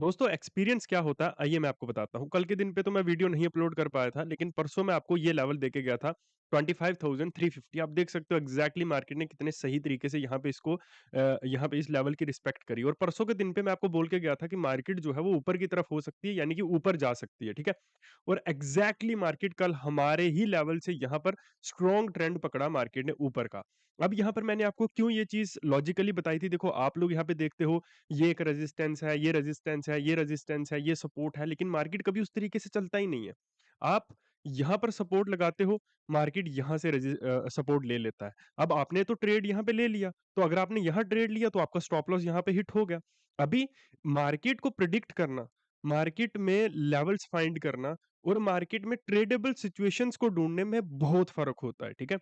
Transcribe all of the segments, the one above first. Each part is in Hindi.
दोस्तों एक्सपीरियंस क्या होता है आइए मैं आपको बताता हूँ। कल के दिन पे तो मैं वीडियो नहीं अपलोड कर पाया था, लेकिन परसों मैं आपको ये लेवल देके गया था 25,350। आप देख सकते हो एग्जैक्टली मार्केट ने कितने सही तरीके से यहाँ पे इसको यहाँ पे इस लेवल की रिस्पेक्ट करी। और परसों के दिन पे मैं आपको बोल के गया था कि मार्केट जो है वो ऊपर की तरफ हो सकती है, यानी कि ऊपर जा सकती है, ठीक है। और एग्जैक्टली मार्केट कल हमारे ही लेवल से यहाँ पर स्ट्रॉन्ग ट्रेंड पकड़ा मार्केट ने ऊपर का। अब यहाँ पर मैंने आपको क्यों ये चीज लॉजिकली बताई थी, देखो आप लोग यहाँ पे देखते हो ये एक रेजिस्टेंस है, ये रेजिस्टेंस है, ये रेजिस्टेंस है, ये सपोर्ट है, लेकिन मार्केट कभी उस तरीके से चलता ही नहीं है। आप यहाँ पर सपोर्ट लगाते हो, मार्केट यहाँ से सपोर्ट ले लेता है। अब आपने तो ट्रेड यहाँ पे ले लिया, तो अगर आपने यहाँ ट्रेड लिया तो आपका स्टॉप लॉस यहाँ पे हिट हो गया। अभी मार्केट को प्रिडिक्ट करना, मार्केट में लेवल्स फाइंड करना और मार्केट में ट्रेडेबल सिचुएशंस को ढूंढने में बहुत फर्क होता है, ठीक है।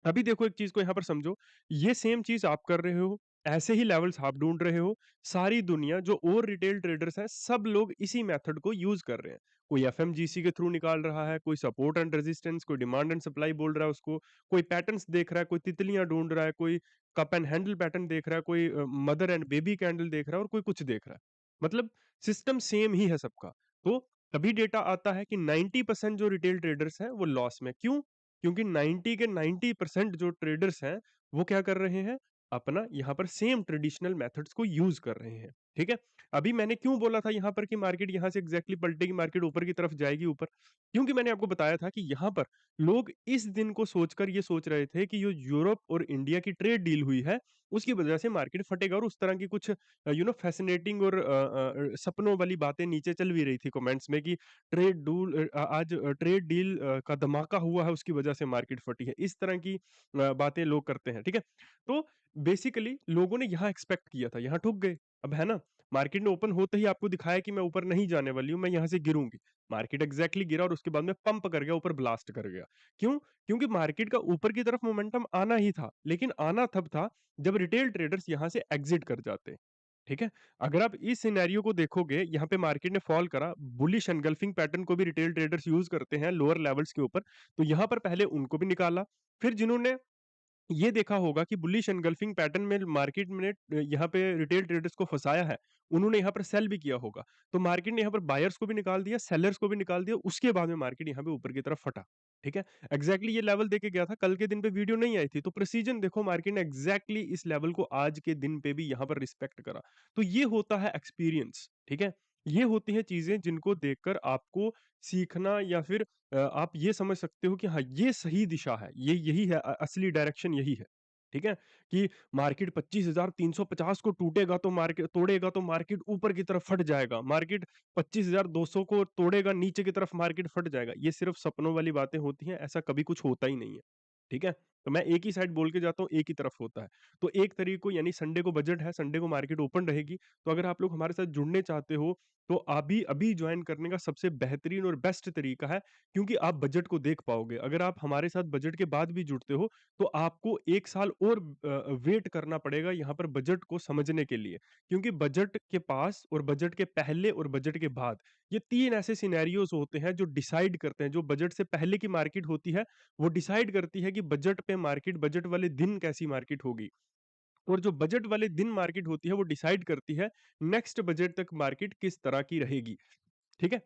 अभी देखो एक चीज को यहाँ पर समझो, ये सेम चीज आप कर रहे हो, ऐसे ही लेवल्स आप ढूंढ रहे हो। सारी दुनिया जो और रिटेल ट्रेडर्स हैं सब लोग इसी मेथड को यूज कर रहे हैं। कोई एफएमजीसी के थ्रू निकाल रहा है, कोई सपोर्ट एंड रेजिस्टेंस, कोई डिमांड एंड सप्लाई बोल रहा है उसको, कोई पैटर्न्स देख रहा है, कोई तितलियां ढूंढ रहा है, कोई कप एंड हैंडल पैटर्न देख रहा है, कोई मदर एंड बेबी कैंडल देख रहा है और कोई कुछ देख रहा है। मतलब सिस्टम सेम ही है सबका। तो तभी डेटा आता है कि 90% जो रिटेल ट्रेडर्स हैं वो लॉस में। क्यों? क्योंकि 90 के 90% जो ट्रेडर्स हैं वो क्या कर रहे हैं, अपना यहाँ पर सेम ट्रेडिशनल मेथड्स को यूज कर रहे हैं, ठीक है। अभी मैंने क्यों बोला था यहाँ पर कि मार्केट यहाँ से एग्जैक्टली पलटेगी, मार्केट ऊपर की तरफ जाएगी ऊपर, क्योंकि मैंने आपको बताया था कि यहाँ पर लोग इस दिन को सोचकर ये सोच रहे थे कि जो यूरोप और इंडिया की ट्रेड डील हुई है उसकी वजह से मार्केट फटेगा, और उस तरह की कुछ फैसिनेटिंग और सपनों वाली बातें नीचे चल भी रही थी कमेंट्स में कि आज ट्रेड डील का धमाका हुआ है उसकी वजह से मार्केट फटी है, इस तरह की बातें लोग करते हैं, ठीक है। तो बेसिकली लोगों ने यहाँ एक्सपेक्ट किया था, यहाँ ठुक गए। अब है ना, मार्केट ने ओपन होते ही आपको दिखाया कि मैं ऊपर नहीं जाने वाली हूँ, मैं यहाँ से गिरूंगी। मार्केट एग्जैक्टली गिरा और उसके बाद में पंप कर गया, ऊपर ब्लास्ट कर गया। क्यों? क्योंकि मार्केट का ऊपर की तरफ मोमेंटम आना ही था, लेकिन आना तब था जब रिटेल ट्रेडर्स यहाँ से एग्जिट कर जाते, ठीक है। अगर आप इस सिनेरियो को देखोगे, यहाँ पे मार्केट ने फॉल करा, बुलिश एनगल्फिंग पैटर्न को भी रिटेल ट्रेडर्स यूज करते हैं लोअर लेवल्स के ऊपर, तो यहाँ पर पहले उनको भी निकाला। फिर जिन्होंने ये देखा होगा कि बुलिश एनगल्फिंग पैटर्न में मार्केट ने यहाँ पे रिटेल ट्रेडर्स को फंसाया है, उन्होंने यहाँ पर सेल भी किया होगा। तो मार्केट ने यहाँ पर बायर्स को भी निकाल दिया, सेलर्स को भी निकाल दिया, उसके बाद में मार्केट यहाँ पे ऊपर की तरफ फटा, ठीक है। एग्जैक्टली ये लेवल देके गया था, कल के दिन पे वीडियो नहीं आई थी, तो प्रिसीजन देखो मार्केट ने एग्जैक्टली इस लेवल को आज के दिन पे भी यहाँ पर रिस्पेक्ट करा। तो ये होता है एक्सपीरियंस, ठीक है। ये होती हैं चीजें जिनको देखकर आपको सीखना, या फिर आप ये समझ सकते हो कि हाँ ये सही दिशा है, ये यही है, असली डायरेक्शन यही है, ठीक है। कि मार्केट 25,350 को टूटेगा तो मार्केट तोड़ेगा तो मार्केट ऊपर की तरफ फट जाएगा, मार्केट 25,200 को तोड़ेगा नीचे की तरफ मार्केट फट जाएगा, ये सिर्फ सपनों वाली बातें होती हैं, ऐसा कभी कुछ होता ही नहीं है, ठीक है। तो मैं एक ही साइड बोल के जाता हूँ, एक ही तरफ होता है। तो एक तरीके को, यानी संडे को बजट है, संडे को मार्केट ओपन रहेगी, तो अगर आप लोग हमारे साथ जुड़ने चाहते हो तो अभी अभी ज्वाइन करने का सबसे बेहतरीन और बेस्ट तरीका है, क्योंकि आप बजट को देख पाओगे। अगर आप हमारे साथ बजट के बाद भी जुड़ते हो तो आपको 1 साल और वेट करना पड़ेगा यहाँ पर बजट को समझने के लिए। क्योंकि बजट के पास और बजट के पहले और बजट के बाद, ये 3 ऐसे सिनेरियोज़ होते हैं जो डिसाइड करते हैं। जो बजट से पहले की मार्केट होती है, वो डिसाइड करती है कि बजट पे मार्केट, बजट वाले दिन कैसी मार्केट होगी। और जो बजट वाले दिन मार्केट होती है वो डिसाइड करती है नेक्स्ट बजट तक मार्केट किस तरह की रहेगी, ठीक है।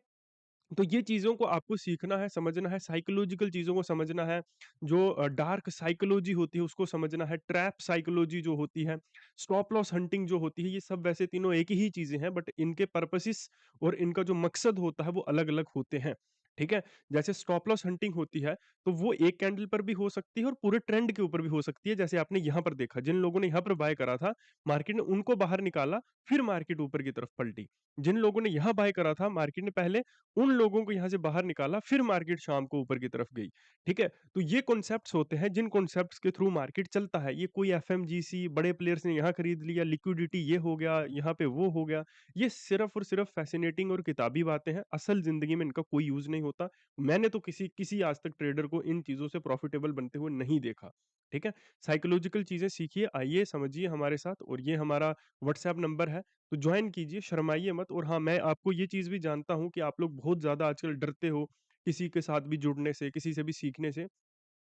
तो ये चीज़ों को आपको सीखना है, समझना है, साइकोलॉजिकल चीज़ों को समझना है, जो डार्क साइकोलॉजी होती है उसको समझना है, ट्रैप साइकोलॉजी जो होती है, स्टॉप लॉस हंटिंग जो होती है, ये सब वैसे तीनों एक ही चीज़ें हैं, बट इनके पर्पसेस और इनका जो मकसद होता है वो अलग-अलग होते हैं, ठीक है? जैसे स्टॉप लॉस हंटिंग होती है, तो वो एक कैंडल पर भी हो सकती है और पूरे ट्रेंड के ऊपर भी हो सकती है, जैसे आपने यहाँ पर देखा, जिन लोगों ने यहाँ पर बाय करा था, मार्केट ने उनको बाहर निकाला, फिर मार्केट ऊपर की तरफ पलटी। जिन लोगों ने यहाँ बाय करा था, मार्केट ने पहले उन लोगों को यहाँ से बाहर निकाला, फिर मार्केट शाम को ऊपर की तरफ गई, ठीक है? तो ये कॉन्सेप्ट्स होते हैं जिन कॉन्सेप्ट्स के थ्रू मार्केट चलता है। ये कोई एफएमजीसी बड़े प्लेयर्स ने यहाँ खरीद लिया, लिक्विडिटी ये हो गया, यहाँ पे वो हो गया, ये सिर्फ और सिर्फ फैसिनेटिंग और किताबी बातें हैं, असल ज़िंदगी में इनका कोई यूज़ नहीं होता। मैंने तो किसी किसी आज तक ट्रेडर को इन चीज़ों से प्रॉफिटेबल बनते हुए नहीं देखा, ठीक है? साइकोलॉजिकल चीज़ें सीखिए, आइए समझिए हमारे साथ, और ये हमारा व्हाट्सएप नंबर है, तो ज्वाइन कीजिए, शर्माइए मत। और हाँ, मैं आपको ये चीज़ भी जानता हूँ कि आप लोग बहुत ज़्यादा आजकल डरते हो, किसी के साथ भी जुड़ने से, किसी से भी सीखने से।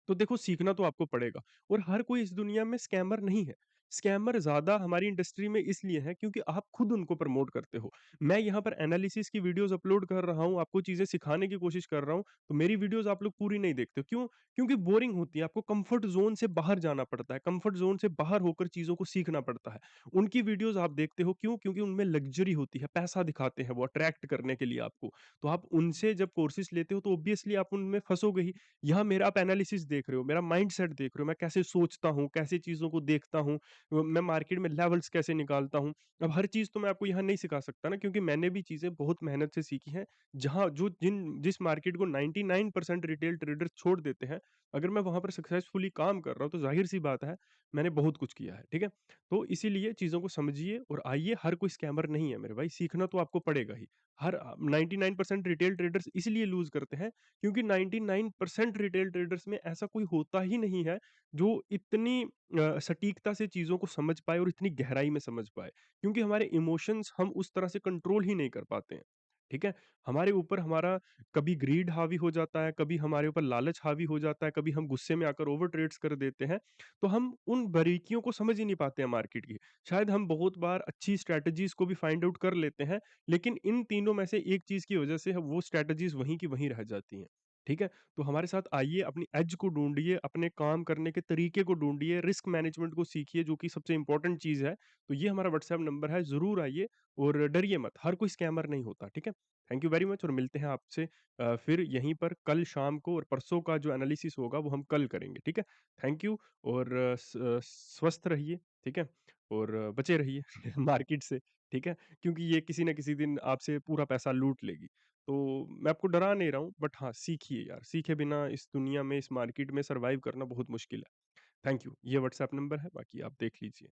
तो देखो सीखना तो आपको पड़ेगा, और हर कोई इस दुनिया में स्कैमर नहीं है। स्कैमर ज़्यादा हमारी इंडस्ट्री में इसलिए हैं क्योंकि आप खुद उनको प्रमोट करते हो। मैं यहाँ पर एनालिसिस की वीडियोज़ अपलोड कर रहा हूँ, आपको चीज़ें सिखाने की कोशिश कर रहा हूँ, तो मेरी वीडियोज़ आप लोग पूरी नहीं देखते हो। क्यों? क्योंकि बोरिंग होती है, आपको कम्फर्ट ज़ोन से बाहर जाना पड़ता है, कम्फर्ट ज़ोन से बाहर होकर चीज़ों को सीखना पड़ता है। उनकी वीडियोज़ आप देखते हो क्यों? क्योंकि उनमें लग्ज़री होती है, पैसा दिखाते हैं वो अट्रैक्ट करने के लिए आपको। तो आप उनसे जब कोर्सेज़ लेते हो तो ऑब्वियसली आप उनमें फँसोगे ही। यहाँ मेरा आप एनालिसिस देख रहे हो, मेरा माइंडसेट देख रहे हो, मैं कैसे सोचता हूँ, कैसे चीज़ों को देखता हूँ, मैं मार्केट में लेवल्स कैसे निकालता हूँ। अब हर चीज़ तो मैं आपको यहाँ नहीं सिखा सकता ना, क्योंकि मैंने भी चीज़ें बहुत मेहनत से सीखी हैं। जहाँ जो जिस मार्केट को 99% रिटेल ट्रेडर्स छोड़ देते हैं, अगर मैं वहाँ पर सक्सेसफुली काम कर रहा हूँ, तो ज़ाहिर-सी बात है, मैंने बहुत कुछ किया है, ठीक है? तो इसीलिए चीज़ों को समझिए और आइए, हर कोई स्कैमर नहीं है मेरे भाई, सीखना तो आपको पड़ेगा ही। 99% रिटेल ट्रेडर्स इसलिए लूज़ करते हैं, क्योंकि 99% रिटेल ट्रेडर्स में ऐसा कोई होता ही नहीं है, जो इतनी सटीकता से चीज़ों को समझ पाए और इतनी गहराई में समझ पाए। क्योंकि हमारे इमोशंस हम उस तरह से कंट्रोल ही नहीं कर पाते हैं, ठीक है? हमारे ऊपर हमारा कभी ग्रीड हावी हो जाता है, कभी हमारे ऊपर लालच हावी हो जाता है, कभी हम गुस्से में आकर ओवर ट्रेड्स कर देते हैं, तो हम उन बारीकियों को समझ ही नहीं पाते हैं मार्केट की। शायद हम बहुत बार अच्छी स्ट्रैटेजीज़ को भी फाइंड आउट कर लेते हैं, लेकिन इन तीनों में से एक चीज़ की वजह से वो स्ट्रैटेजीज़ वहीं की वहीं रह जाती हैं, ठीक है? तो हमारे साथ आइए, अपनी एज को ढूँढिए, अपने काम करने के तरीके को ढूँढिए, रिस्क मैनेजमेंट को सीखिए, जो कि सबसे इम्पोर्टेंट चीज़ है। तो ये हमारा व्हाट्सएप नंबर है, ज़रूर आइए और डरिए मत, हर कोई स्कैमर नहीं होता, ठीक है? थैंक यू वेरी मच और मिलते हैं आपसे फिर यहीं पर कल शाम को, और परसों का जो एनालिसिस होगा वो हम कल करेंगे, ठीक है? थैंक यू और स्वस्थ रहिए, ठीक है? और बचे रहिए मार्केट से, ठीक है? क्योंकि ये किसी न किसी दिन आपसे पूरा पैसा लूट लेगी। तो मैं आपको डरा नहीं रहा हूँ, बट हाँ, सीखिए यार, सीखे बिना इस दुनिया में, इस मार्केट में सर्वाइव करना बहुत मुश्किल है। Thank you. ये व्हाट्सएप नंबर है, बाकी आप देख लीजिए।